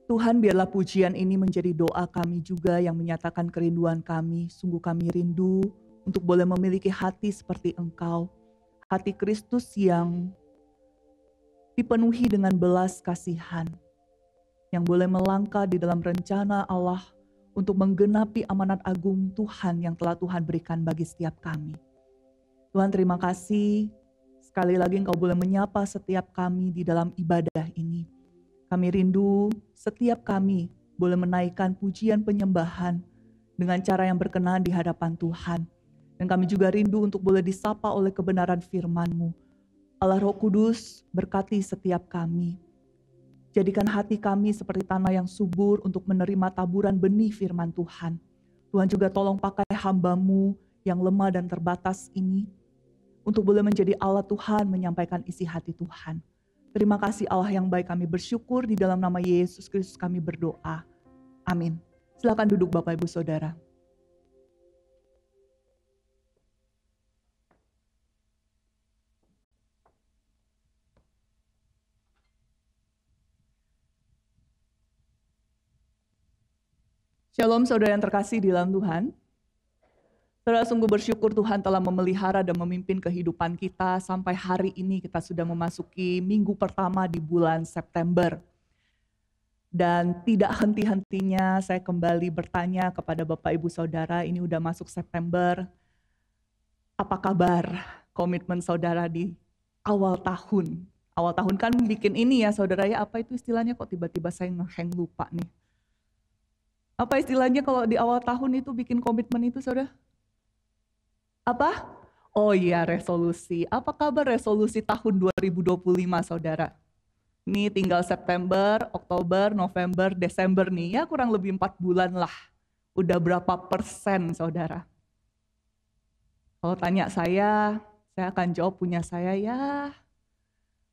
Tuhan, biarlah pujian ini menjadi doa kami juga yang menyatakan kerinduan kami. Sungguh kami rindu untuk boleh memiliki hati seperti Engkau. Hati Kristus yang dipenuhi dengan belas kasihan. Yang boleh melangkah di dalam rencana Allah untuk menggenapi amanat agung Tuhan yang telah Tuhan berikan bagi setiap kami. Tuhan, terima kasih. Sekali lagi Engkau boleh menyapa setiap kami di dalam ibadah ini. Kami rindu setiap kami boleh menaikkan pujian penyembahan dengan cara yang berkenan di hadapan Tuhan. Dan kami juga rindu untuk boleh disapa oleh kebenaran firman-Mu. Allah Roh Kudus, berkati setiap kami. Jadikan hati kami seperti tanah yang subur untuk menerima taburan benih firman Tuhan. Tuhan juga tolong pakai hamba-Mu yang lemah dan terbatas ini untuk boleh menjadi alat Tuhan menyampaikan isi hati Tuhan. Terima kasih Allah yang baik, kami bersyukur di dalam nama Yesus Kristus kami berdoa. Amin. Silakan duduk Bapak Ibu Saudara. Shalom saudara yang terkasih di dalam Tuhan. Saudara, sungguh bersyukur Tuhan telah memelihara dan memimpin kehidupan kita sampai hari ini kita sudah memasuki minggu pertama di bulan September. Dan tidak henti-hentinya saya kembali bertanya kepada Bapak Ibu Saudara, ini udah masuk September, apa kabar komitmen saudara di awal tahun? Awal tahun kan bikin ini ya saudara ya, apa itu istilahnya kok tiba-tiba saya ngeheng lupa nih. Apa istilahnya kalau di awal tahun itu bikin komitmen itu saudara? Apa? Oh iya, resolusi. Apa kabar resolusi tahun 2025 saudara? Ini tinggal September, Oktober, November, Desember nih. Ya kurang lebih 4 bulan lah. Udah berapa persen saudara? Kalau tanya saya akan jawab punya saya ya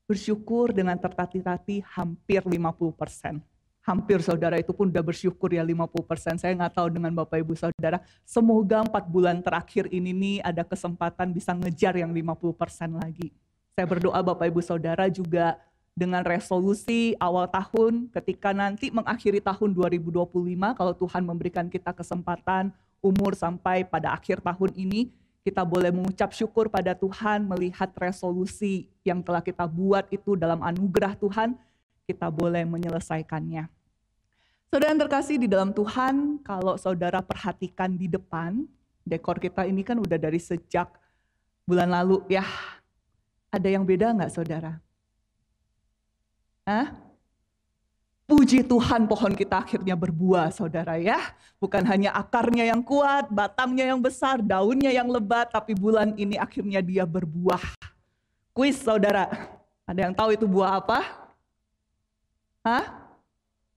bersyukur dengan tertatih-tatih hampir 50%. Hampir saudara, itu pun udah bersyukur ya 50%. Saya nggak tahu dengan Bapak Ibu Saudara, semoga 4 bulan terakhir ini nih ada kesempatan bisa ngejar yang 50% lagi. Saya berdoa Bapak Ibu Saudara juga dengan resolusi awal tahun ketika nanti mengakhiri tahun 2025, kalau Tuhan memberikan kita kesempatan umur sampai pada akhir tahun ini, kita boleh mengucap syukur pada Tuhan melihat resolusi yang telah kita buat itu dalam anugerah Tuhan, kita boleh menyelesaikannya. Saudara yang terkasih di dalam Tuhan, kalau saudara perhatikan di depan, dekor kita ini kan udah dari sejak bulan lalu ya. Ada yang beda nggak saudara? Hah? Puji Tuhan, pohon kita akhirnya berbuah saudara ya. Bukan hanya akarnya yang kuat, batangnya yang besar, daunnya yang lebat, tapi bulan ini akhirnya dia berbuah. Kuis saudara, ada yang tahu itu buah apa? Hah?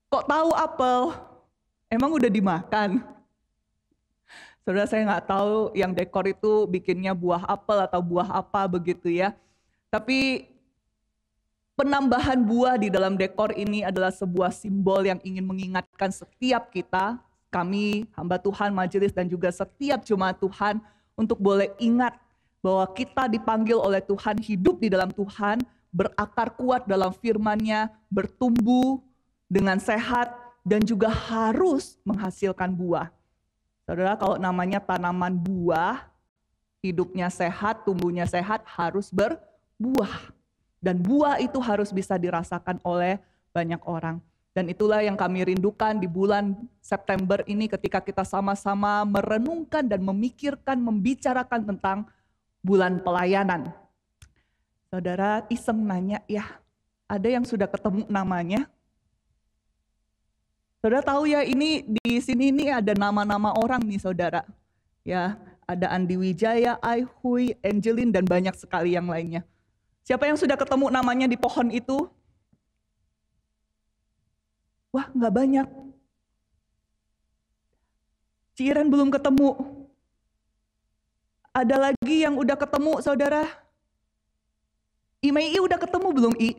Kok tahu apel? Emang udah dimakan? Saudara, saya nggak tahu yang dekor itu bikinnya buah apel atau buah apa begitu ya. Tapi penambahan buah di dalam dekor ini adalah sebuah simbol yang ingin mengingatkan setiap kita, kami hamba Tuhan, majelis dan juga setiap jemaat Tuhan untuk boleh ingat bahwa kita dipanggil oleh Tuhan hidup di dalam Tuhan, berakar kuat dalam firman-Nya, bertumbuh dengan sehat dan juga harus menghasilkan buah. Saudara, kalau namanya tanaman buah, hidupnya sehat, tumbuhnya sehat, harus berbuah. Dan buah itu harus bisa dirasakan oleh banyak orang. Dan itulah yang kami rindukan di bulan September ini ketika kita sama-sama merenungkan dan memikirkan, membicarakan tentang bulan pelayanan. Saudara iseng nanya, ya ada yang sudah ketemu namanya? Saudara tahu ya, ini di sini ini ada nama-nama orang nih saudara. Ya, ada Andi Wijaya, Ai Hui, Angelin dan banyak sekali yang lainnya. Siapa yang sudah ketemu namanya di pohon itu? Wah, nggak banyak. Ciren belum ketemu. Ada lagi yang udah ketemu saudara? Imei udah ketemu belum I?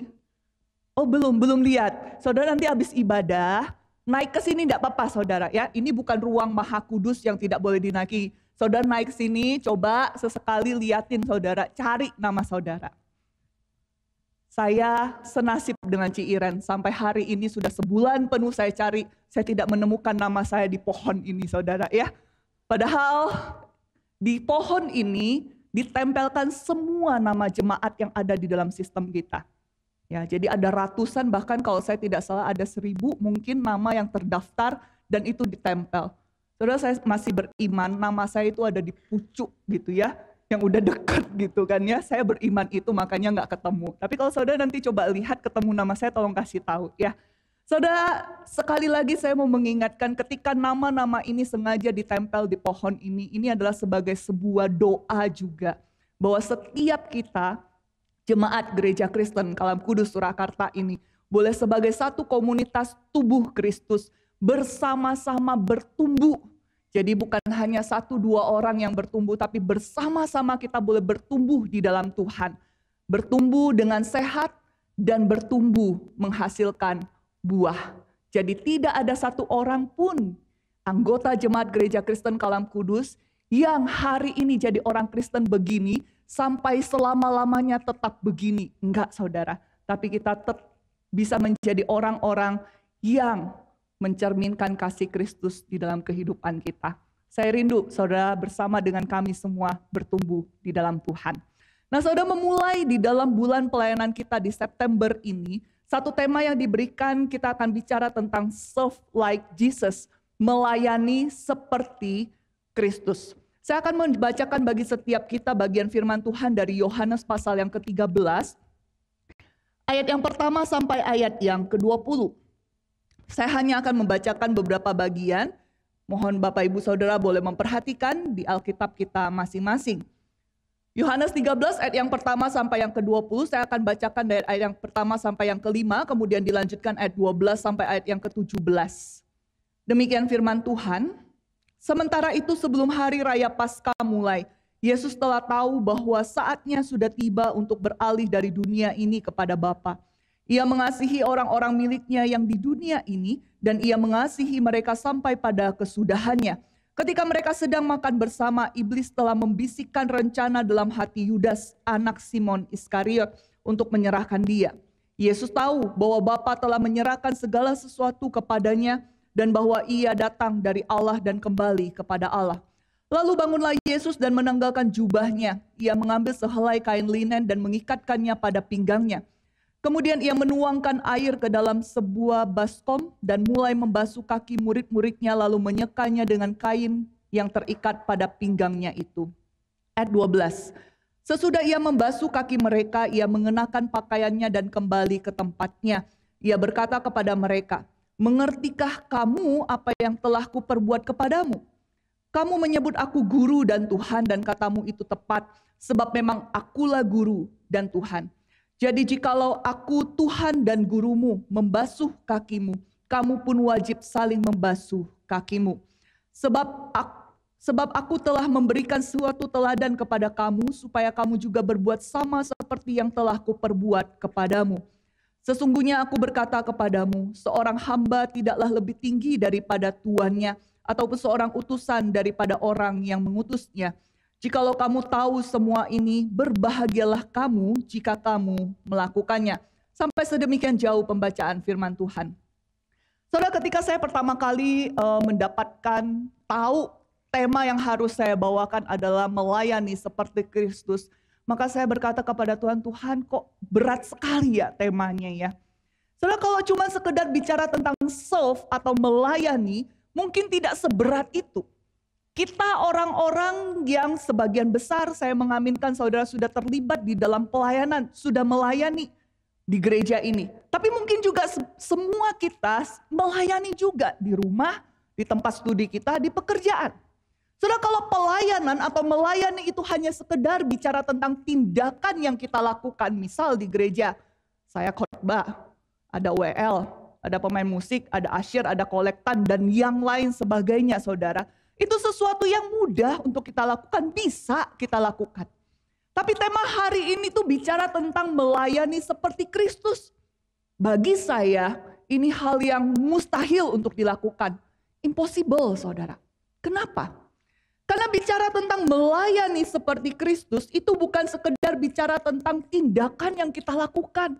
Oh belum lihat. Saudara nanti habis ibadah, naik ke sini enggak apa-apa saudara ya. Ini bukan ruang maha kudus yang tidak boleh dinaiki. Saudara naik sini, coba sesekali liatin saudara, cari nama saudara. Saya senasib dengan Ci Iren. Sampai hari ini sudah sebulan penuh saya cari, saya tidak menemukan nama saya di pohon ini, saudara ya. Padahal di pohon ini ditempelkan semua nama jemaat yang ada di dalam sistem kita. Ya, jadi ada ratusan, bahkan kalau saya tidak salah ada 1.000 mungkin nama yang terdaftar dan itu ditempel. Saudara, saya masih beriman nama saya itu ada di pucuk gitu ya, yang udah deket gitu kan ya. Saya beriman itu makanya nggak ketemu. Tapi kalau saudara nanti coba lihat ketemu nama saya, tolong kasih tahu ya. Saudara, sekali lagi saya mau mengingatkan ketika nama-nama ini sengaja ditempel di pohon ini adalah sebagai sebuah doa juga. Bahwa setiap kita, jemaat gereja Kristen Kalam Kudus Surakarta ini, boleh sebagai satu komunitas tubuh Kristus bersama-sama bertumbuh. Jadi bukan hanya 1-2 orang yang bertumbuh, tapi bersama-sama kita boleh bertumbuh di dalam Tuhan. Bertumbuh dengan sehat dan bertumbuh menghasilkan buah. Jadi tidak ada satu orang pun anggota jemaat gereja Kristen Kalam Kudus yang hari ini jadi orang Kristen begini sampai selama-lamanya tetap begini. Enggak, saudara. Tapi kita bisa menjadi orang-orang yang mencerminkan kasih Kristus di dalam kehidupan kita. Saya rindu saudara bersama dengan kami semua bertumbuh di dalam Tuhan. Nah, saudara, memulai di dalam bulan pelayanan kita di September ini, satu tema yang diberikan, kita akan bicara tentang serve like Jesus, melayani seperti Kristus. Saya akan membacakan bagi setiap kita bagian firman Tuhan dari Yohanes pasal yang ke-13, ayat yang pertama sampai ayat yang ke-20. Saya hanya akan membacakan beberapa bagian, mohon Bapak Ibu Saudara boleh memperhatikan di Alkitab kita masing-masing. Yohanes 13 ayat yang pertama sampai yang ke-20, saya akan bacakan dari ayat yang pertama sampai yang ke-5, kemudian dilanjutkan ayat 12 sampai ayat yang ke-17. Demikian firman Tuhan. Sementara itu sebelum hari raya Paskah mulai, Yesus telah tahu bahwa saatnya sudah tiba untuk beralih dari dunia ini kepada Bapa. Ia mengasihi orang-orang miliknya yang di dunia ini, dan ia mengasihi mereka sampai pada kesudahannya. Ketika mereka sedang makan bersama, iblis telah membisikkan rencana dalam hati Yudas, anak Simon Iskariot, untuk menyerahkan dia. Yesus tahu bahwa Bapa telah menyerahkan segala sesuatu kepadanya, dan bahwa ia datang dari Allah dan kembali kepada Allah. Lalu bangunlah Yesus dan menanggalkan jubahnya. Ia mengambil sehelai kain linen dan mengikatkannya pada pinggangnya. Kemudian ia menuangkan air ke dalam sebuah baskom dan mulai membasuh kaki murid-muridnya, lalu menyekanya dengan kain yang terikat pada pinggangnya itu. Ayat 12. Sesudah ia membasuh kaki mereka, ia mengenakan pakaiannya dan kembali ke tempatnya. Ia berkata kepada mereka, "Mengertikah kamu apa yang telah kuperbuat kepadamu? Kamu menyebut aku guru dan Tuhan, dan katamu itu tepat, sebab memang akulah guru dan Tuhan. Jadi jikalau aku Tuhan dan gurumu membasuh kakimu, kamu pun wajib saling membasuh kakimu. Sebab aku telah memberikan suatu teladan kepada kamu, supaya kamu juga berbuat sama seperti yang telah kuperbuat kepadamu. Sesungguhnya aku berkata kepadamu, seorang hamba tidaklah lebih tinggi daripada tuannya, ataupun seorang utusan daripada orang yang mengutusnya. Jikalau kamu tahu semua ini, berbahagialah kamu jika kamu melakukannya." Sampai sedemikian jauh pembacaan firman Tuhan. Saudara, ketika saya pertama kali mendapatkan tahu tema yang harus saya bawakan adalah melayani seperti Kristus, maka saya berkata kepada Tuhan, "Tuhan, kok berat sekali ya temanya ya." Saudara, kalau cuma sekedar bicara tentang serve atau melayani, mungkin tidak seberat itu. Kita orang-orang yang sebagian besar, saya mengaminkan saudara sudah terlibat di dalam pelayanan, sudah melayani di gereja ini. Tapi mungkin juga semua kita melayani juga di rumah, di tempat studi kita, di pekerjaan. Saudara, kalau pelayanan atau melayani itu hanya sekedar bicara tentang tindakan yang kita lakukan, misal di gereja, saya khotbah, ada WL, ada pemain musik, ada asyir, ada kolektan, dan yang lain sebagainya, saudara. Itu sesuatu yang mudah untuk kita lakukan, bisa kita lakukan. Tapi tema hari ini tuh bicara tentang melayani seperti Kristus. Bagi saya, ini hal yang mustahil untuk dilakukan. Impossible, saudara. Kenapa? Karena bicara tentang melayani seperti Kristus itu bukan sekedar bicara tentang tindakan yang kita lakukan.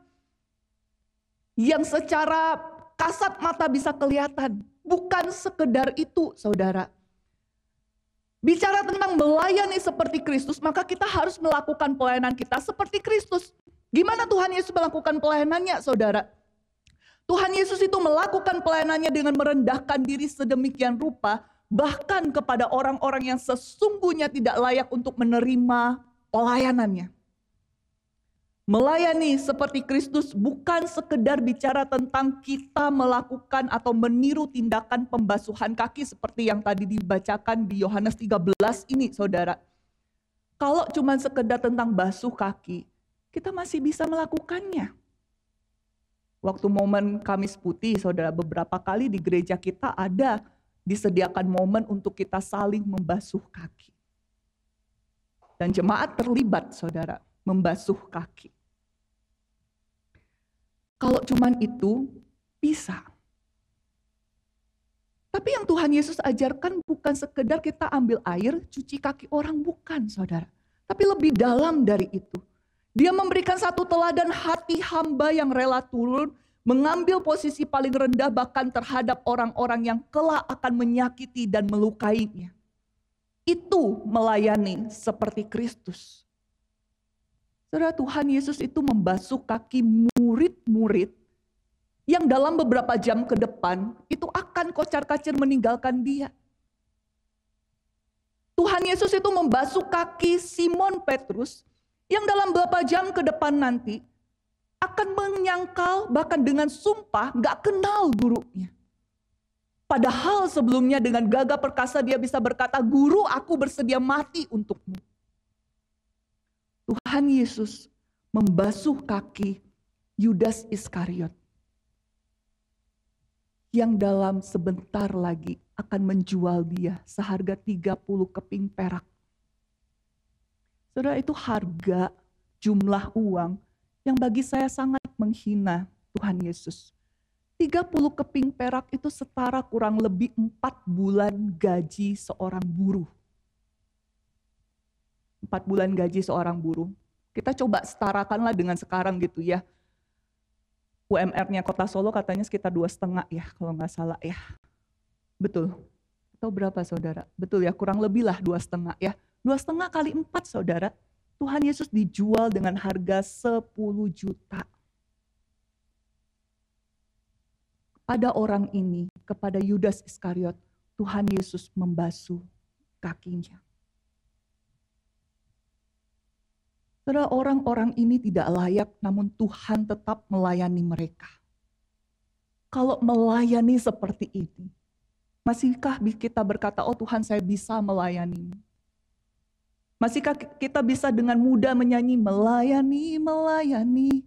yang secara kasat mata bisa kelihatan. Bukan sekedar itu, saudara. Bicara tentang melayani seperti Kristus, maka kita harus melakukan pelayanan kita seperti Kristus. Gimana Tuhan Yesus melakukan pelayanannya, saudara? Tuhan Yesus itu melakukan pelayanannya dengan merendahkan diri sedemikian rupa, bahkan kepada orang-orang yang sesungguhnya tidak layak untuk menerima pelayanannya. Melayani seperti Kristus bukan sekedar bicara tentang kita melakukan atau meniru tindakan pembasuhan kaki seperti yang tadi dibacakan di Yohanes 13 ini, saudara. Kalau cuma sekedar tentang basuh kaki, kita masih bisa melakukannya. Waktu momen Kamis Putih, saudara, beberapa kali di gereja kita ada disediakan momen untuk kita saling membasuh kaki. Dan jemaat terlibat, saudara, membasuh kaki. Kalau cuman itu, bisa. Tapi yang Tuhan Yesus ajarkan bukan sekedar kita ambil air, cuci kaki orang, bukan, saudara. Tapi lebih dalam dari itu. Dia memberikan satu teladan hati hamba yang rela turun, mengambil posisi paling rendah bahkan terhadap orang-orang yang kelak akan menyakiti dan melukainya. Itu melayani seperti Kristus. Saudara, Tuhan Yesus itu membasuh kaki murid-murid yang dalam beberapa jam ke depan itu akan kocar-kacir meninggalkan dia. Tuhan Yesus itu membasuh kaki Simon Petrus yang dalam beberapa jam ke depan nanti akan menyangkal bahkan dengan sumpah gak kenal gurunya. Padahal sebelumnya dengan gagah perkasa dia bisa berkata, "Guru, aku bersedia mati untukmu." Tuhan Yesus membasuh kaki Yudas Iskariot yang dalam sebentar lagi akan menjual dia seharga 30 keping perak. Saudara, itu harga jumlah uang yang bagi saya sangat menghina Tuhan Yesus. 30 keping perak itu setara kurang lebih 4 bulan gaji seorang buruh. 4 bulan gaji seorang buruh. Kita coba setarakanlah dengan sekarang gitu ya. UMR-nya Kota Solo katanya sekitar 2,5 ya kalau nggak salah ya. Betul. Atau berapa, saudara? Betul ya, kurang lebih lah 2,5 ya. 2,5 kali 4, saudara. Tuhan Yesus dijual dengan harga 10 juta. Pada orang ini, kepada Yudas Iskariot, Tuhan Yesus membasuh kakinya. Saudara, orang-orang ini tidak layak, namun Tuhan tetap melayani mereka. Kalau melayani seperti ini, masihkah kita berkata, "Oh Tuhan, saya bisa melayanimu"? Masihkah kita bisa dengan mudah menyanyi, "Melayani, melayani"?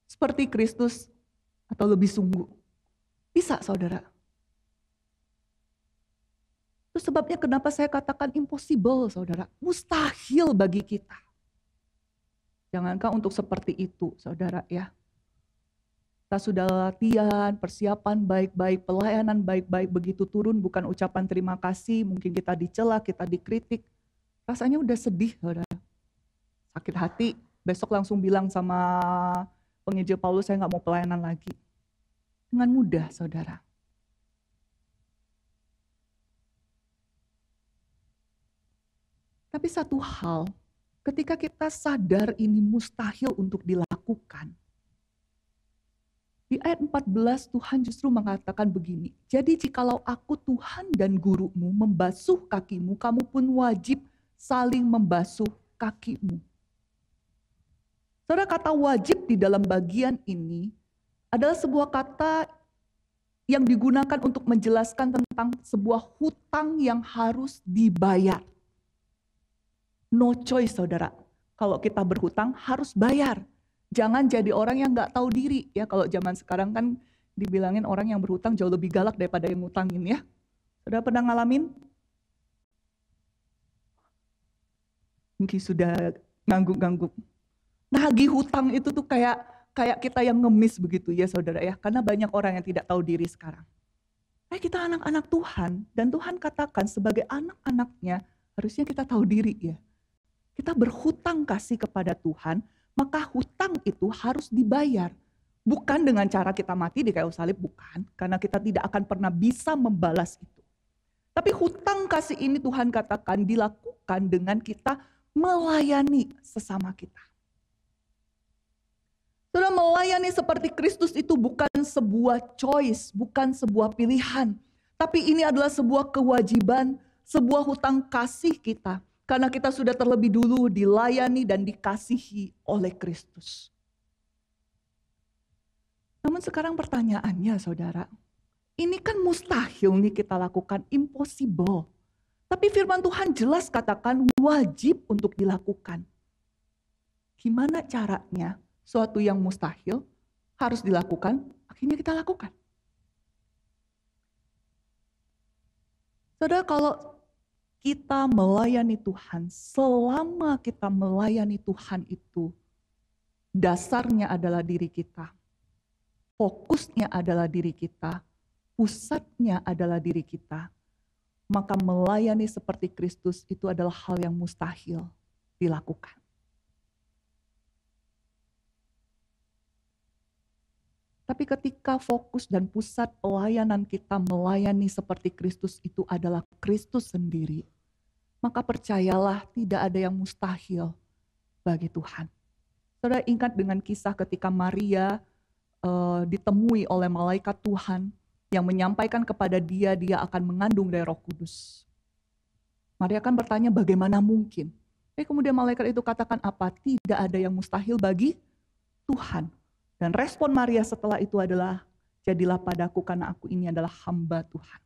Seperti Kristus atau lebih sungguh? Bisa, saudara. Itu sebabnya kenapa saya katakan impossible, saudara. Mustahil bagi kita. Jangankan untuk seperti itu, saudara ya. Kita sudah latihan, persiapan baik-baik, pelayanan baik-baik, begitu turun bukan ucapan terima kasih, mungkin kita dicela, kita dikritik. Rasanya udah sedih, saudara. Sakit hati, besok langsung bilang sama penginjil Paulus, saya gak mau pelayanan lagi. Dengan mudah, saudara. Tapi satu hal, ketika kita sadar ini mustahil untuk dilakukan. Di ayat 14 Tuhan justru mengatakan begini, "Jadi jikalau aku Tuhan dan gurumu membasuh kakimu, kamu pun wajib saling membasuh kakimu." Saudara, kata wajib di dalam bagian ini adalah sebuah kata yang digunakan untuk menjelaskan tentang sebuah hutang yang harus dibayar. No choice, saudara. Kalau kita berhutang harus bayar. Jangan jadi orang yang gak tahu diri. Ya, kalau zaman sekarang kan dibilangin orang yang berhutang jauh lebih galak daripada yang ngutangin ya. Sudah pernah ngalamin? Mungkin sudah ngangguk-ngangguk. Nagih hutang itu tuh kayak kita yang ngemis begitu ya, saudara ya. Karena banyak orang yang tidak tahu diri sekarang. Kita anak-anak Tuhan. Dan Tuhan katakan sebagai anak-anaknya harusnya kita tahu diri ya. Kita berhutang kasih kepada Tuhan, maka hutang itu harus dibayar. Bukan dengan cara kita mati di kayu salib, bukan. Karena kita tidak akan pernah bisa membalas itu. Tapi hutang kasih ini Tuhan katakan dilakukan dengan kita melayani sesama kita. Saudara, melayani seperti Kristus itu bukan sebuah choice, bukan sebuah pilihan. Tapi ini adalah sebuah kewajiban, sebuah hutang kasih kita. Karena kita sudah terlebih dulu dilayani dan dikasihi oleh Kristus. Namun sekarang pertanyaannya saudara, ini kan mustahil nih kita lakukan, impossible. Tapi firman Tuhan jelas katakan wajib untuk dilakukan. Gimana caranya suatu yang mustahil harus dilakukan, akhirnya kita lakukan. Saudara, kalau kita melayani Tuhan, selama kita melayani Tuhan itu, dasarnya adalah diri kita. Fokusnya adalah diri kita, pusatnya adalah diri kita, maka melayani seperti Kristus itu adalah hal yang mustahil dilakukan. Tapi ketika fokus dan pusat pelayanan kita melayani seperti Kristus itu adalah Kristus sendiri, maka percayalah tidak ada yang mustahil bagi Tuhan. Saudara ingat dengan kisah ketika Maria ditemui oleh malaikat Tuhan yang menyampaikan kepada dia akan mengandung dari Roh Kudus. Maria kan bertanya bagaimana mungkin? Kemudian malaikat itu katakan apa? Tidak ada yang mustahil bagi Tuhan. Dan respon Maria setelah itu adalah, jadilah padaku karena aku ini adalah hamba Tuhan.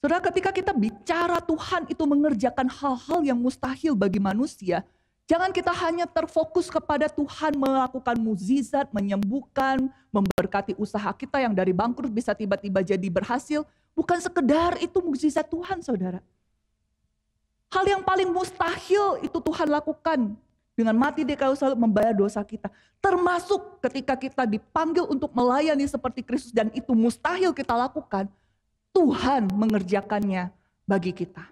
Saudara, ketika kita bicara Tuhan itu mengerjakan hal-hal yang mustahil bagi manusia, jangan kita hanya terfokus kepada Tuhan melakukan mukjizat, menyembuhkan, memberkati usaha kita yang dari bangkrut bisa tiba-tiba jadi berhasil. Bukan sekedar itu mukjizat Tuhan, saudara. Hal yang paling mustahil itu Tuhan lakukan dengan mati di kayu salib membayar dosa kita. Termasuk ketika kita dipanggil untuk melayani seperti Kristus dan itu mustahil kita lakukan, Tuhan mengerjakannya bagi kita.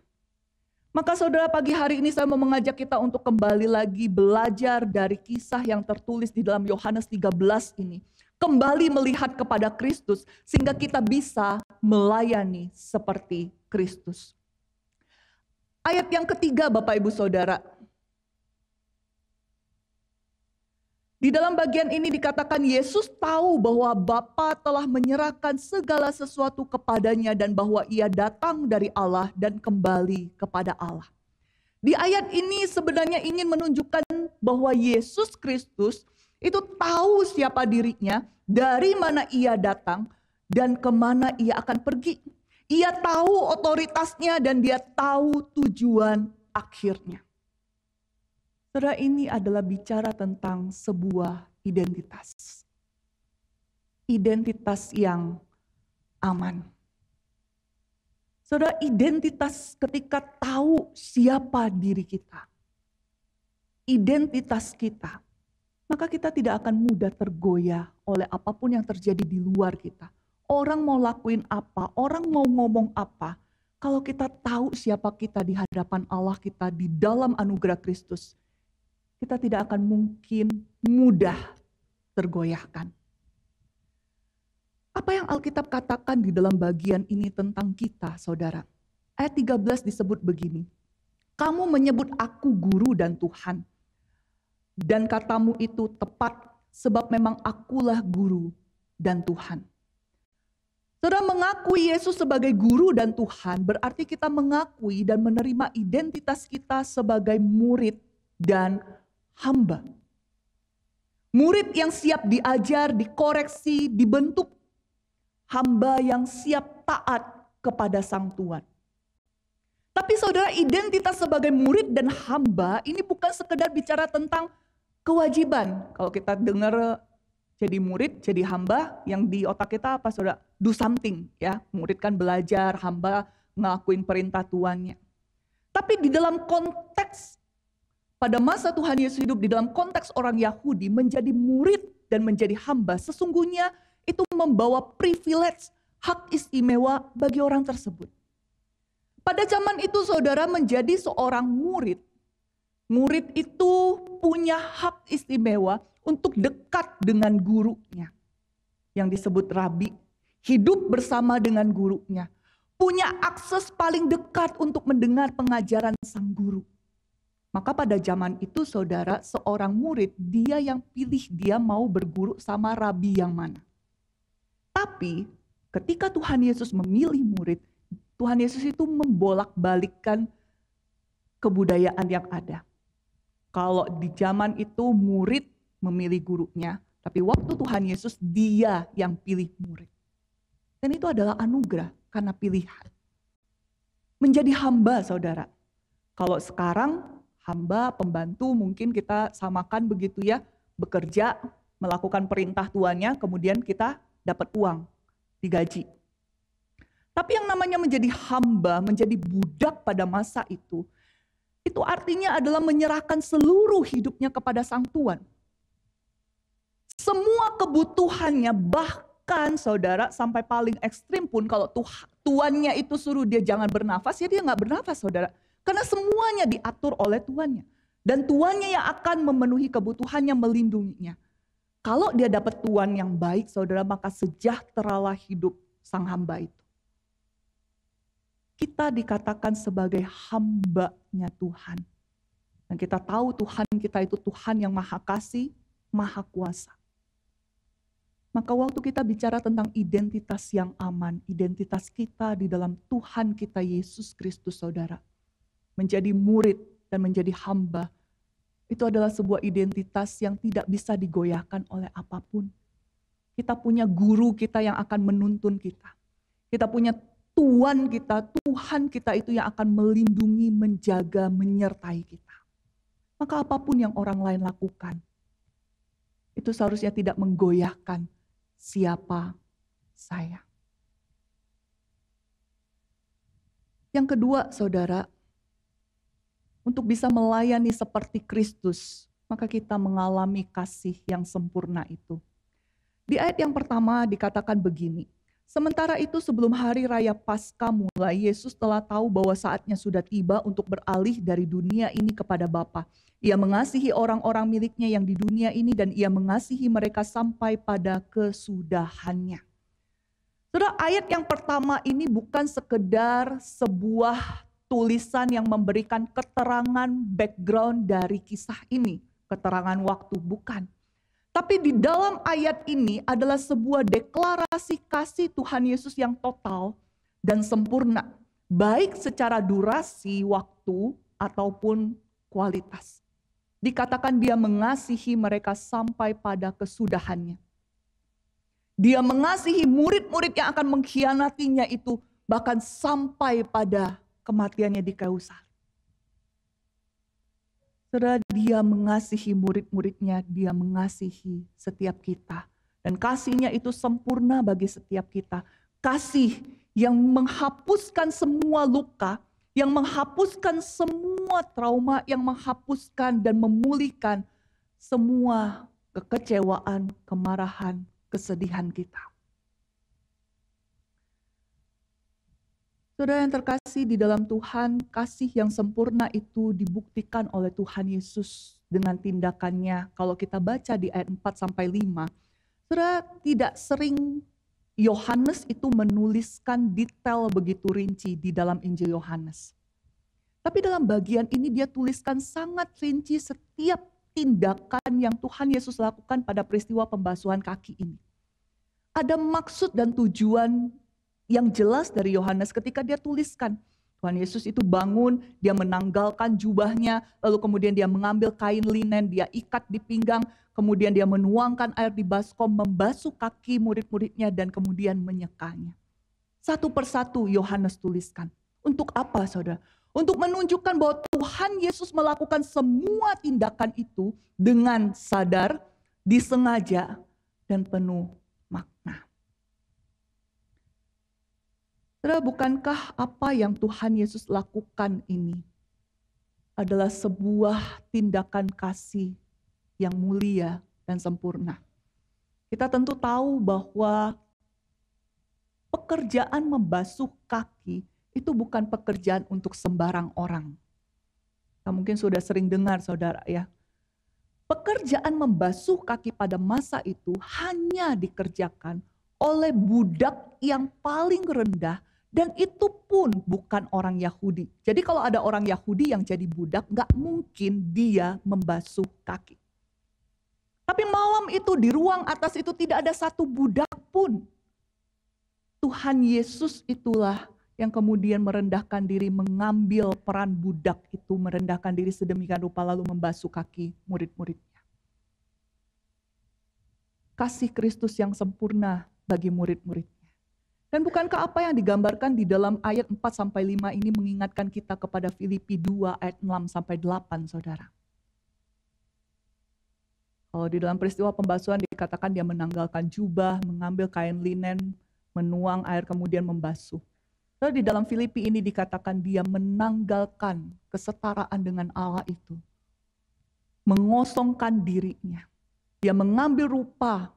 Maka saudara, pagi hari ini saya mau mengajak kita untuk kembali lagi belajar dari kisah yang tertulis di dalam Yohanes 13 ini. Kembali melihat kepada Kristus sehingga kita bisa melayani seperti Kristus. Ayat yang ketiga Bapak Ibu Saudara. Di dalam bagian ini dikatakan Yesus tahu bahwa Bapa telah menyerahkan segala sesuatu kepadanya dan bahwa ia datang dari Allah dan kembali kepada Allah. Di ayat ini sebenarnya ingin menunjukkan bahwa Yesus Kristus itu tahu siapa dirinya, dari mana ia datang dan kemana ia akan pergi. Ia tahu otoritasnya dan dia tahu tujuan akhirnya. Saudara, ini adalah bicara tentang sebuah identitas. Identitas yang aman. Saudara, identitas ketika tahu siapa diri kita. Identitas kita. Maka kita tidak akan mudah tergoyah oleh apapun yang terjadi di luar kita. Orang mau lakuin apa, orang mau ngomong apa. Kalau kita tahu siapa kita di hadapan Allah kita di dalam anugerah Kristus, kita tidak akan mungkin mudah tergoyahkan. Apa yang Alkitab katakan di dalam bagian ini tentang kita, saudara? Ayat 13 disebut begini. Kamu menyebut aku guru dan Tuhan. Dan katamu itu tepat sebab memang akulah guru dan Tuhan. Saudara, mengakui Yesus sebagai guru dan Tuhan berarti kita mengakui dan menerima identitas kita sebagai murid dan hamba. Murid yang siap diajar, dikoreksi, dibentuk. Hamba yang siap taat kepada Sang Tuhan. Tapi saudara, identitas sebagai murid dan hamba ini bukan sekedar bicara tentang kewajiban. Kalau kita dengar jadi murid, jadi hamba, yang di otak kita apa saudara? Do something ya. Murid kan belajar, hamba ngelakuin perintah tuannya. Tapi di dalam konteks pada masa Tuhan Yesus hidup di dalam konteks orang Yahudi, menjadi murid dan menjadi hamba sesungguhnya itu membawa privilege, hak istimewa bagi orang tersebut. Pada zaman itu saudara, menjadi seorang murid Murid itu punya hak istimewa untuk dekat dengan gurunya, yang disebut rabi, hidup bersama dengan gurunya, punya akses paling dekat untuk mendengar pengajaran sang guru. Maka pada zaman itu saudara, seorang murid dia yang pilih dia mau berguru sama rabi yang mana. Tapi ketika Tuhan Yesus memilih murid, Tuhan Yesus itu membolak-balikkan kebudayaan yang ada. Kalau di zaman itu murid memilih gurunya, tapi waktu Tuhan Yesus dia yang pilih murid. Dan itu adalah anugerah karena pilihan. Menjadi hamba saudara. Kalau sekarang hamba, pembantu mungkin kita samakan begitu ya. Bekerja, melakukan perintah tuannya, kemudian kita dapat uang, digaji. Tapi yang namanya menjadi hamba, menjadi budak pada masa itu artinya adalah menyerahkan seluruh hidupnya kepada sang tuan. Semua kebutuhannya, bahkan saudara sampai paling ekstrim pun kalau tuannya itu suruh dia jangan bernafas, ya dia nggak bernafas saudara. Karena semuanya diatur oleh tuannya. Dan tuannya yang akan memenuhi kebutuhannya, melindunginya. Kalau dia dapat tuan yang baik saudara, maka sejahteralah hidup sang hamba itu. Kita dikatakan sebagai hambanya Tuhan. Dan kita tahu Tuhan kita itu Tuhan yang maha kasih, maha kuasa. Maka waktu kita bicara tentang identitas yang aman, identitas kita di dalam Tuhan kita Yesus Kristus saudara. Menjadi murid dan menjadi hamba, itu adalah sebuah identitas yang tidak bisa digoyahkan oleh apapun. Kita punya guru kita yang akan menuntun kita. Kita punya Tuhan kita itu yang akan melindungi, menjaga, menyertai kita. Maka apapun yang orang lain lakukan, itu seharusnya tidak menggoyahkan siapa saya. Yang kedua, saudara, untuk bisa melayani seperti Kristus, maka kita mengalami kasih yang sempurna itu. Di ayat yang pertama dikatakan begini, sementara itu sebelum hari raya Paskah mulai, Yesus telah tahu bahwa saatnya sudah tiba untuk beralih dari dunia ini kepada Bapa. Ia mengasihi orang-orang miliknya yang di dunia ini dan ia mengasihi mereka sampai pada kesudahannya. Saudara, ayat yang pertama ini bukan sekedar sebuah tulisan yang memberikan keterangan background dari kisah ini. Keterangan waktu, bukan. Tapi di dalam ayat ini adalah sebuah deklarasi kasih Tuhan Yesus yang total dan sempurna. Baik secara durasi, waktu, ataupun kualitas. Dikatakan dia mengasihi mereka sampai pada kesudahannya. Dia mengasihi murid-murid yang akan mengkhianatinya itu bahkan sampai pada kematiannya di kayu salib. Saudara, dia mengasihi murid-muridnya, dia mengasihi setiap kita. Dan kasihnya itu sempurna bagi setiap kita. Kasih yang menghapuskan semua luka, yang menghapuskan semua trauma, yang menghapuskan dan memulihkan semua kekecewaan, kemarahan, kesedihan kita. Saudara yang terkasih di dalam Tuhan, kasih yang sempurna itu dibuktikan oleh Tuhan Yesus dengan tindakannya. Kalau kita baca di ayat 4-5, saudara, tidak sering Yohanes itu menuliskan detail begitu rinci di dalam Injil Yohanes. Tapi dalam bagian ini dia tuliskan sangat rinci setiap tindakan yang Tuhan Yesus lakukan pada peristiwa pembasuhan kaki ini. Ada maksud dan tujuan yang jelas dari Yohanes ketika dia tuliskan. Tuhan Yesus itu bangun, dia menanggalkan jubahnya, lalu kemudian dia mengambil kain linen, dia ikat di pinggang, kemudian dia menuangkan air di baskom, membasuh kaki murid-muridnya dan kemudian menyekanya. Satu persatu Yohanes tuliskan. Untuk apa saudara? Untuk menunjukkan bahwa Tuhan Yesus melakukan semua tindakan itu dengan sadar, disengaja, dan penuh makna. Saudara, bukankah apa yang Tuhan Yesus lakukan ini adalah sebuah tindakan kasih yang mulia dan sempurna? Kita tentu tahu bahwa pekerjaan membasuh kaki itu bukan pekerjaan untuk sembarang orang. Mungkin sudah sering dengar saudara ya. Pekerjaan membasuh kaki pada masa itu hanya dikerjakan oleh budak yang paling rendah, dan itu pun bukan orang Yahudi. Jadi kalau ada orang Yahudi yang jadi budak, gak mungkin dia membasuh kaki. Tapi malam itu di ruang atas itu tidak ada satu budak pun. Tuhan Yesus itulah yang kemudian merendahkan diri, mengambil peran budak itu, merendahkan diri sedemikian rupa lalu membasuh kaki murid-muridnya. Kasih Kristus yang sempurna bagi murid-muridnya. Dan bukankah apa yang digambarkan di dalam ayat 4-5 ini mengingatkan kita kepada Filipi 2 ayat 6-8, saudara. Kalau di dalam peristiwa pembasuhan dikatakan dia menanggalkan jubah, mengambil kain linen, menuang air kemudian membasuh. Lalu di dalam Filipi ini dikatakan dia menanggalkan kesetaraan dengan Allah itu. Mengosongkan dirinya. Dia mengambil rupa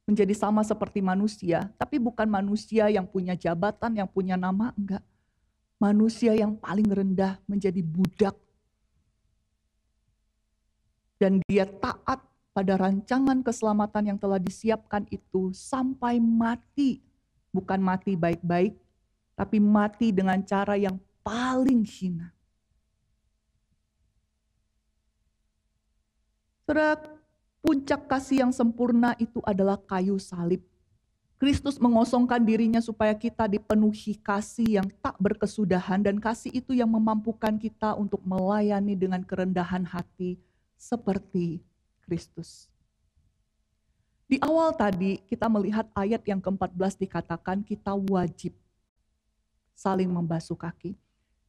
menjadi sama seperti manusia, tapi bukan manusia yang punya jabatan, yang punya nama, enggak. Manusia yang paling rendah menjadi budak. Dan dia taat pada rancangan keselamatan yang telah disiapkan itu sampai mati. Bukan mati baik-baik, tapi mati dengan cara yang paling hina. Saudara, puncak kasih yang sempurna itu adalah kayu salib. Kristus mengosongkan dirinya supaya kita dipenuhi kasih yang tak berkesudahan, dan kasih itu yang memampukan kita untuk melayani dengan kerendahan hati seperti Kristus. Di awal tadi kita melihat ayat yang ke-14 dikatakan kita wajib saling membasuh kaki.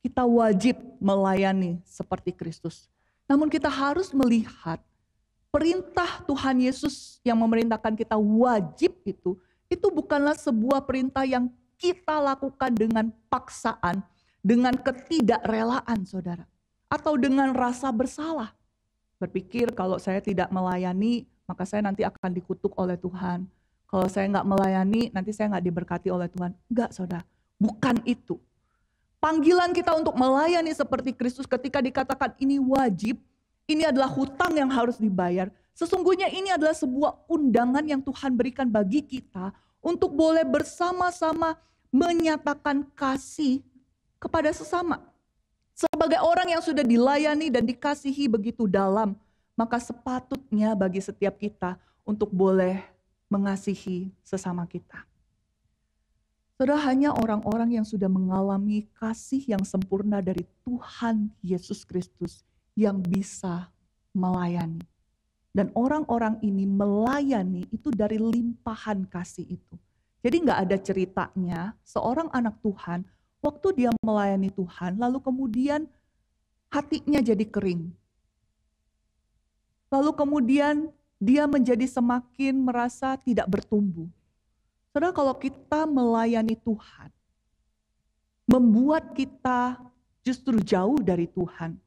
Kita wajib melayani seperti Kristus. Namun kita harus melihat perintah Tuhan Yesus yang memerintahkan kita wajib itu bukanlah sebuah perintah yang kita lakukan dengan paksaan, dengan ketidakrelaan saudara. Atau dengan rasa bersalah. Berpikir kalau saya tidak melayani, maka saya nanti akan dikutuk oleh Tuhan. Kalau saya nggak melayani, nanti saya nggak diberkati oleh Tuhan. Enggak saudara, bukan itu. Panggilan kita untuk melayani seperti Kristus ketika dikatakan ini wajib, ini adalah hutang yang harus dibayar. Sesungguhnya ini adalah sebuah undangan yang Tuhan berikan bagi kita untuk boleh bersama-sama menyatakan kasih kepada sesama. Sebagai orang yang sudah dilayani dan dikasihi begitu dalam, maka sepatutnya bagi setiap kita untuk boleh mengasihi sesama kita. Saudara, hanya orang-orang yang sudah mengalami kasih yang sempurna dari Tuhan Yesus Kristus yang bisa melayani. Dan orang-orang ini melayani itu dari limpahan kasih itu. Jadi gak ada ceritanya seorang anak Tuhan, waktu dia melayani Tuhan, lalu kemudian hatinya jadi kering. Lalu kemudian dia menjadi semakin merasa tidak bertumbuh. Saudara, kalau kita melayani Tuhan, membuat kita justru jauh dari Tuhan,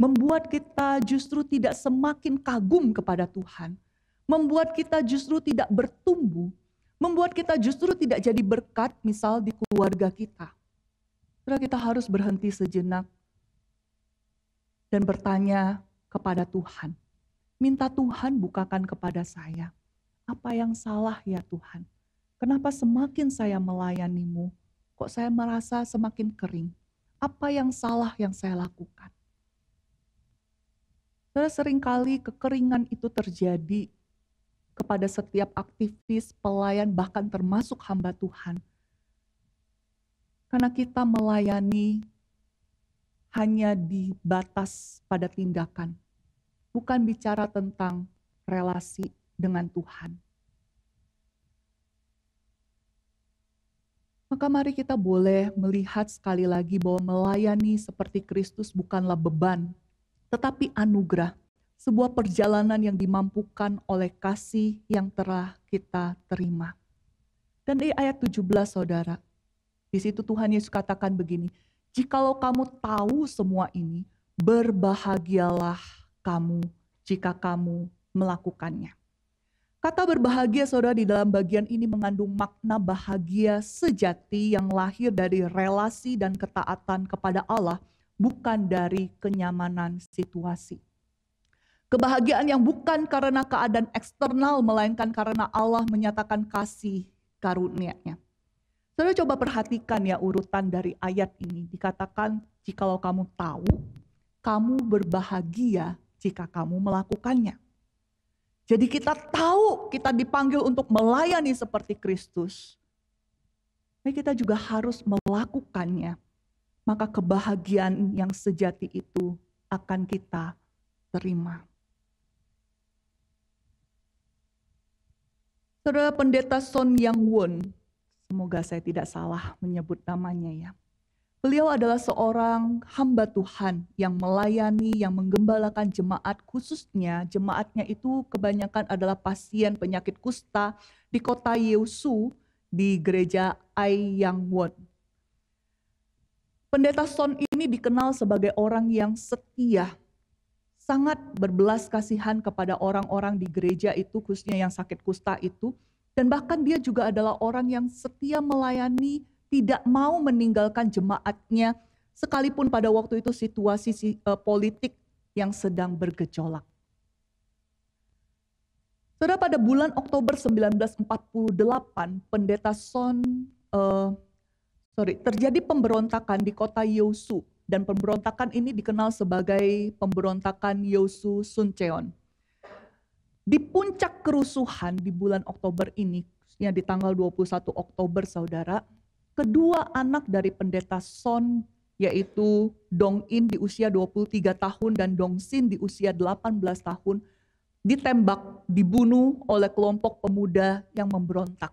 membuat kita justru tidak semakin kagum kepada Tuhan, membuat kita justru tidak bertumbuh, membuat kita justru tidak jadi berkat misal di keluarga kita. Saudara, kita harus berhenti sejenak dan bertanya kepada Tuhan. Minta Tuhan bukakan kepada saya, apa yang salah ya Tuhan? Kenapa semakin saya melayani-Mu, kok saya merasa semakin kering? Apa yang salah yang saya lakukan? Saudara, seringkali kekeringan itu terjadi kepada setiap aktivis, pelayan, bahkan termasuk hamba Tuhan. Karena kita melayani hanya dibatas pada tindakan. Bukan bicara tentang relasi dengan Tuhan. Maka mari kita boleh melihat sekali lagi bahwa melayani seperti Kristus bukanlah beban, tetapi anugerah. Sebuah perjalanan yang dimampukan oleh kasih yang telah kita terima. Dan di ayat 17 saudara, di situ Tuhan Yesus katakan begini, jikalau kamu tahu semua ini, berbahagialah kamu jika kamu melakukannya. Kata berbahagia saudara di dalam bagian ini mengandung makna bahagia sejati yang lahir dari relasi dan ketaatan kepada Allah, bukan dari kenyamanan situasi. Kebahagiaan yang bukan karena keadaan eksternal, melainkan karena Allah menyatakan kasih karunia-Nya. Saudara coba perhatikan ya urutan dari ayat ini. Dikatakan, jikalau kamu tahu, kamu berbahagia jika kamu melakukannya. Jadi kita tahu kita dipanggil untuk melayani seperti Kristus. Tapi kita juga harus melakukannya. Maka kebahagiaan yang sejati itu akan kita terima. Saudara Pendeta Son Yang Won, semoga saya tidak salah menyebut namanya ya. Beliau adalah seorang hamba Tuhan yang melayani, yang menggembalakan jemaat, khususnya jemaatnya itu kebanyakan adalah pasien penyakit kusta di kota Yeosu di gereja Ai Yang Won. Pendeta Son ini dikenal sebagai orang yang setia, sangat berbelas kasihan kepada orang-orang di gereja itu, khususnya yang sakit kusta itu. Dan bahkan dia juga adalah orang yang setia melayani, tidak mau meninggalkan jemaatnya, sekalipun pada waktu itu situasi politik yang sedang bergejolak. Saudara, pada bulan Oktober 1948, Pendeta Son, terjadi pemberontakan di kota Yeosu. Dan pemberontakan ini dikenal sebagai pemberontakan Yeosu Suncheon. Di puncak kerusuhan di bulan Oktober ini, di tanggal 21 Oktober saudara, kedua anak dari Pendeta Son, yaitu Dong In di usia 23 tahun dan Dong Sin di usia 18 tahun, ditembak, dibunuh oleh kelompok pemuda yang memberontak.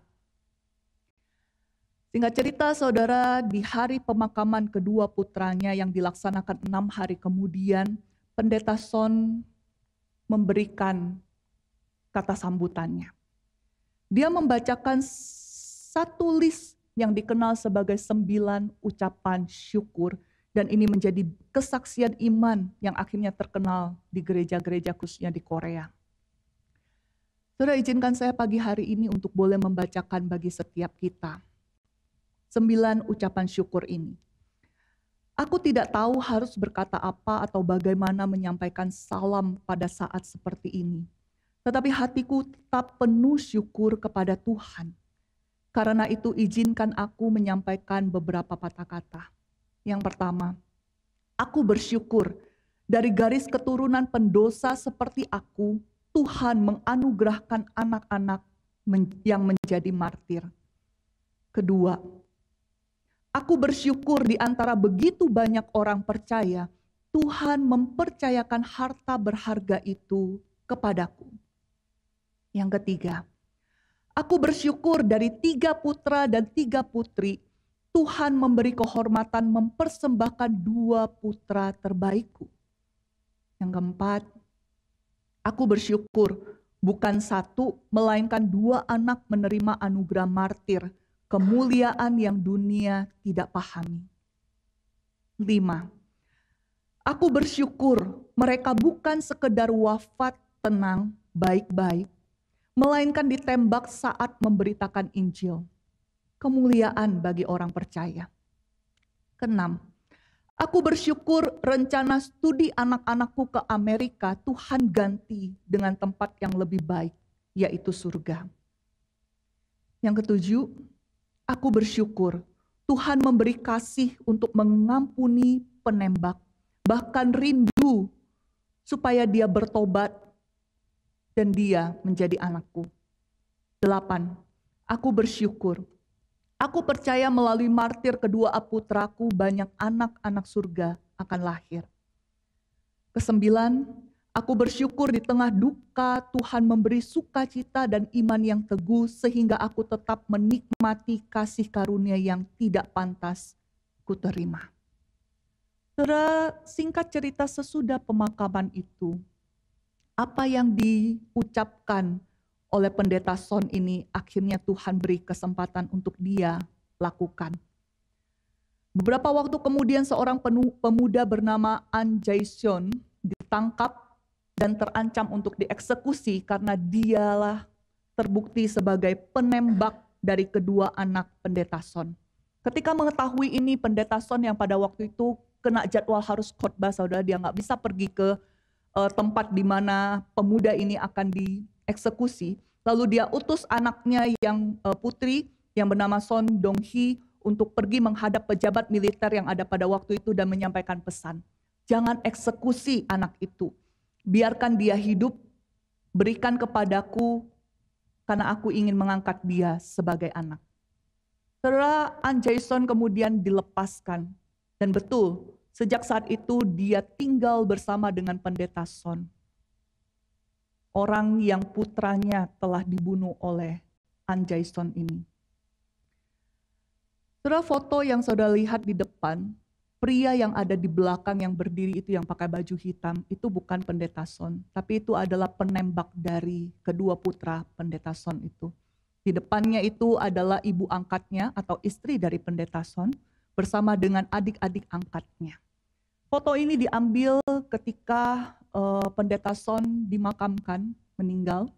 Singkat cerita saudara, di hari pemakaman kedua putranya yang dilaksanakan 6 hari kemudian, Pendeta Son memberikan kata sambutannya. Dia membacakan satu list yang dikenal sebagai 9 ucapan syukur, dan ini menjadi kesaksian iman yang akhirnya terkenal di gereja-gereja khususnya di Korea. Saudara, izinkan saya pagi hari ini untuk boleh membacakan bagi setiap kita 9 ucapan syukur ini. Aku tidak tahu harus berkata apa atau bagaimana menyampaikan salam pada saat seperti ini. Tetapi hatiku tetap penuh syukur kepada Tuhan. Karena itu izinkan aku menyampaikan beberapa patah kata. Yang pertama, aku bersyukur dari garis keturunan pendosa seperti aku, Tuhan menganugerahkan anak-anak yang menjadi martir. Kedua, aku bersyukur di antara begitu banyak orang percaya, Tuhan mempercayakan harta berharga itu kepadaku. Yang ketiga, aku bersyukur dari 3 putra dan 3 putri, Tuhan memberi kehormatan mempersembahkan 2 putra terbaikku. Yang keempat, aku bersyukur bukan 1, melainkan 2 anak menerima anugerah martir, kemuliaan yang dunia tidak pahami. 5, aku bersyukur mereka bukan sekedar wafat tenang, baik-baik, melainkan ditembak saat memberitakan Injil. Kemuliaan bagi orang percaya. Keenam, aku bersyukur rencana studi anak-anakku ke Amerika Tuhan ganti dengan tempat yang lebih baik, yaitu surga. Yang ketujuh, aku bersyukur Tuhan memberi kasih untuk mengampuni penembak, bahkan rindu supaya dia bertobat dan dia menjadi anakku. 8, aku bersyukur. Aku percaya melalui martir kedua putraku banyak anak-anak surga akan lahir. 9, aku bersyukur di tengah duka Tuhan memberi sukacita dan iman yang teguh sehingga aku tetap menikmati kasih karunia yang tidak pantas kuterima. Saudara, singkat cerita sesudah pemakaman itu, apa yang diucapkan oleh Pendeta Son ini akhirnya Tuhan beri kesempatan untuk dia lakukan. Beberapa waktu kemudian seorang pemuda bernama An Jae-seon ditangkap dan terancam untuk dieksekusi karena dialah terbukti sebagai penembak dari kedua anak Pendeta Son. Ketika mengetahui ini, Pendeta Son yang pada waktu itu kena jadwal harus khotbah saudara, dia nggak bisa pergi ke tempat di mana pemuda ini akan dieksekusi. Lalu dia utus anaknya yang putri yang bernama Son Dong-hee untuk pergi menghadap pejabat militer yang ada pada waktu itu dan menyampaikan pesan. Jangan eksekusi anak itu. Biarkan dia hidup, berikan kepadaku karena aku ingin mengangkat dia sebagai anak. Saudara, An Jae-son kemudian dilepaskan. Dan betul, sejak saat itu dia tinggal bersama dengan pendeta Son. Orang yang putranya telah dibunuh oleh An Jae-son ini. Saudara, foto yang saudara lihat di depan, pria yang ada di belakang yang berdiri itu yang pakai baju hitam, itu bukan pendeta Son, tapi itu adalah penembak dari kedua putra pendeta Son itu. Di depannya itu adalah ibu angkatnya atau istri dari pendeta Son bersama dengan adik-adik angkatnya. Foto ini diambil ketika pendeta Son dimakamkan, meninggal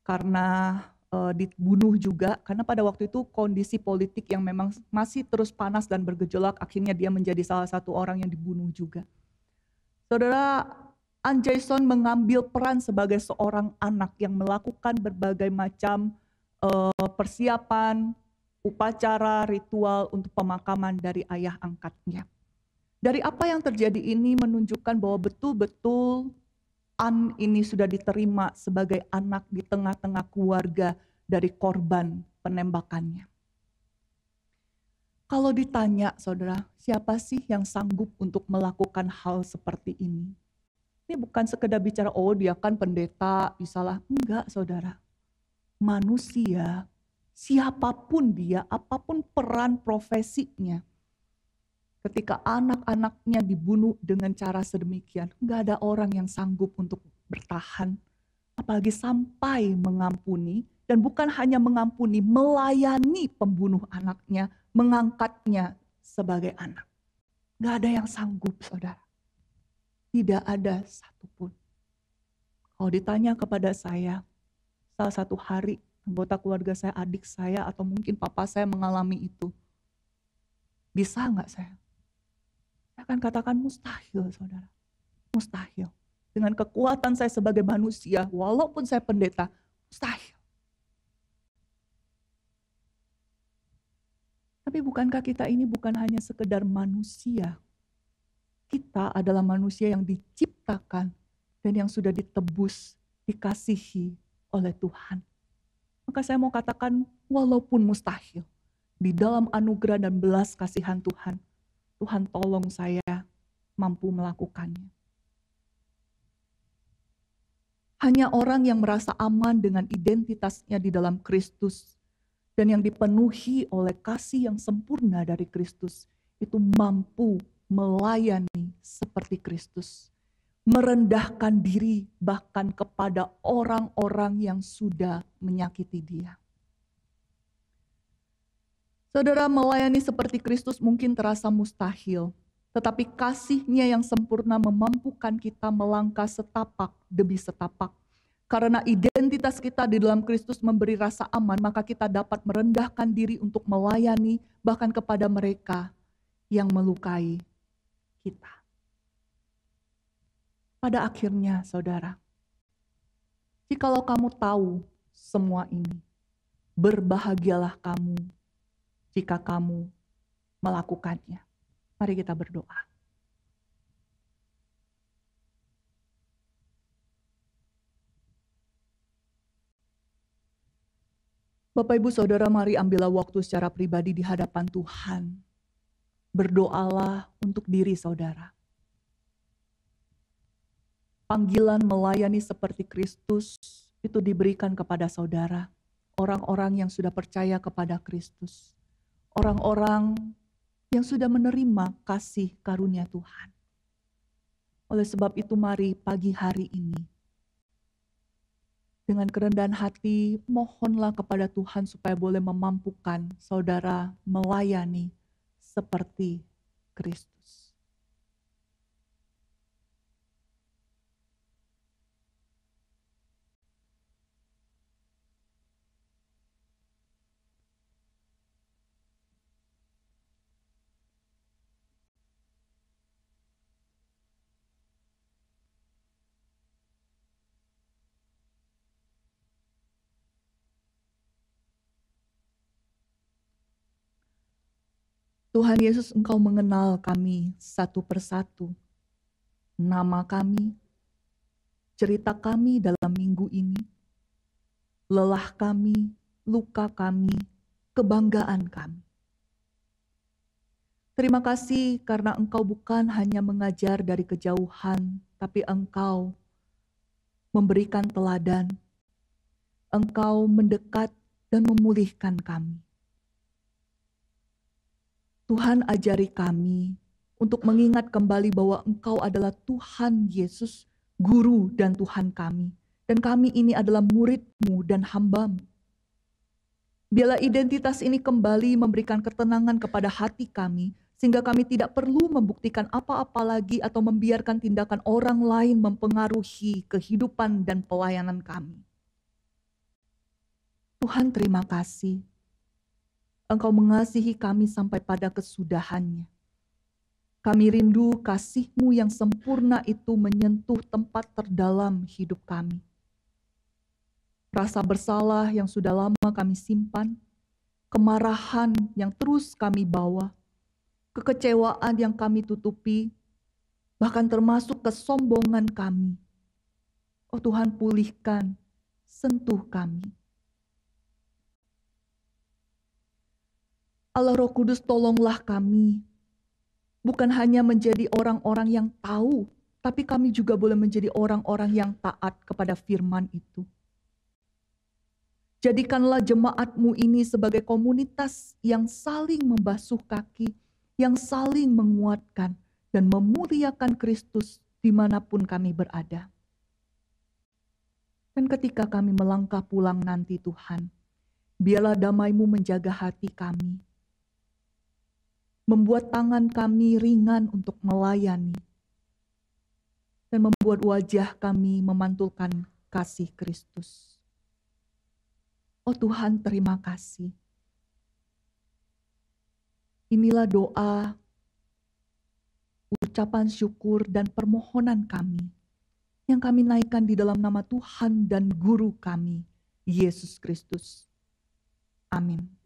karena dibunuh juga, karena pada waktu itu kondisi politik yang memang masih terus panas dan bergejolak, akhirnya dia menjadi salah satu orang yang dibunuh juga. Saudara, An Jae-son mengambil peran sebagai seorang anak yang melakukan berbagai macam persiapan, upacara, ritual untuk pemakaman dari ayah angkatnya. Dari apa yang terjadi ini menunjukkan bahwa betul-betul An ini sudah diterima sebagai anak di tengah-tengah keluarga dari korban penembakannya. Kalau ditanya, saudara, siapa sih yang sanggup untuk melakukan hal seperti ini? Ini bukan sekedar bicara, oh dia kan pendeta, bisalah. Enggak, saudara. Manusia, siapapun dia, apapun peran profesinya, ketika anak-anaknya dibunuh dengan cara sedemikian, enggak ada orang yang sanggup untuk bertahan, apalagi sampai mengampuni, dan bukan hanya mengampuni, melayani pembunuh anaknya, mengangkatnya sebagai anak. Enggak ada yang sanggup, saudara. Tidak ada satupun. Kalau ditanya kepada saya, salah satu hari anggota keluarga saya, adik saya, atau mungkin papa saya mengalami itu, bisa nggak saya? Saya akan katakan mustahil, saudara. Mustahil. Dengan kekuatan saya sebagai manusia, walaupun saya pendeta, mustahil. Tapi bukankah kita ini bukan hanya sekedar manusia? Kita adalah manusia yang diciptakan dan yang sudah ditebus, dikasihi oleh Tuhan. Maka saya mau katakan, walaupun mustahil, di dalam anugerah dan belas kasihan Tuhan, Tuhan tolong saya mampu melakukannya. Hanya orang yang merasa aman dengan identitasnya di dalam Kristus dan yang dipenuhi oleh kasih yang sempurna dari Kristus itu mampu melayani seperti Kristus, merendahkan diri bahkan kepada orang-orang yang sudah menyakiti dia. Saudara, melayani seperti Kristus mungkin terasa mustahil, tetapi kasih-Nya yang sempurna memampukan kita melangkah setapak demi setapak. Karena identitas kita di dalam Kristus memberi rasa aman, maka kita dapat merendahkan diri untuk melayani bahkan kepada mereka yang melukai kita. Pada akhirnya, saudara, jikalau kamu tahu semua ini, berbahagialah kamu jika kamu melakukannya. Mari kita berdoa. Bapak, Ibu, Saudara, mari ambillah waktu secara pribadi di hadapan Tuhan. Berdoalah untuk diri saudara. Panggilan melayani seperti Kristus itu diberikan kepada saudara. Orang-orang yang sudah percaya kepada Kristus. Orang-orang yang sudah menerima kasih karunia Tuhan. Oleh sebab itu mari pagi hari ini, dengan kerendahan hati, mohonlah kepada Tuhan supaya boleh memampukan saudara melayani seperti Kristus. Tuhan Yesus, Engkau mengenal kami satu persatu. Nama kami, cerita kami dalam minggu ini, lelah kami, luka kami, kebanggaan kami. Terima kasih karena Engkau bukan hanya mengajar dari kejauhan, tapi Engkau memberikan teladan. Engkau mendekat dan memulihkan kami. Tuhan, ajari kami untuk mengingat kembali bahwa Engkau adalah Tuhan Yesus, Guru dan Tuhan kami. Dan kami ini adalah murid-Mu dan hamba-Mu. Biarlah identitas ini kembali memberikan ketenangan kepada hati kami, sehingga kami tidak perlu membuktikan apa-apa lagi atau membiarkan tindakan orang lain mempengaruhi kehidupan dan pelayanan kami. Tuhan, terima kasih. Engkau mengasihi kami sampai pada kesudahannya. Kami rindu kasih-Mu yang sempurna itu menyentuh tempat terdalam hidup kami. Rasa bersalah yang sudah lama kami simpan, kemarahan yang terus kami bawa, kekecewaan yang kami tutupi, bahkan termasuk kesombongan kami. Oh Tuhan, pulihkan, sentuh kami. Allah Roh Kudus, tolonglah kami, bukan hanya menjadi orang-orang yang tahu, tapi kami juga boleh menjadi orang-orang yang taat kepada firman itu. Jadikanlah jemaat-Mu ini sebagai komunitas yang saling membasuh kaki, yang saling menguatkan dan memuliakan Kristus dimanapun kami berada. Dan ketika kami melangkah pulang nanti Tuhan, biarlah damai-Mu menjaga hati kami, membuat tangan kami ringan untuk melayani, dan membuat wajah kami memantulkan kasih Kristus. Oh Tuhan, terima kasih. Inilah doa, ucapan syukur dan permohonan kami yang kami naikkan di dalam nama Tuhan dan Guru kami, Yesus Kristus. Amin.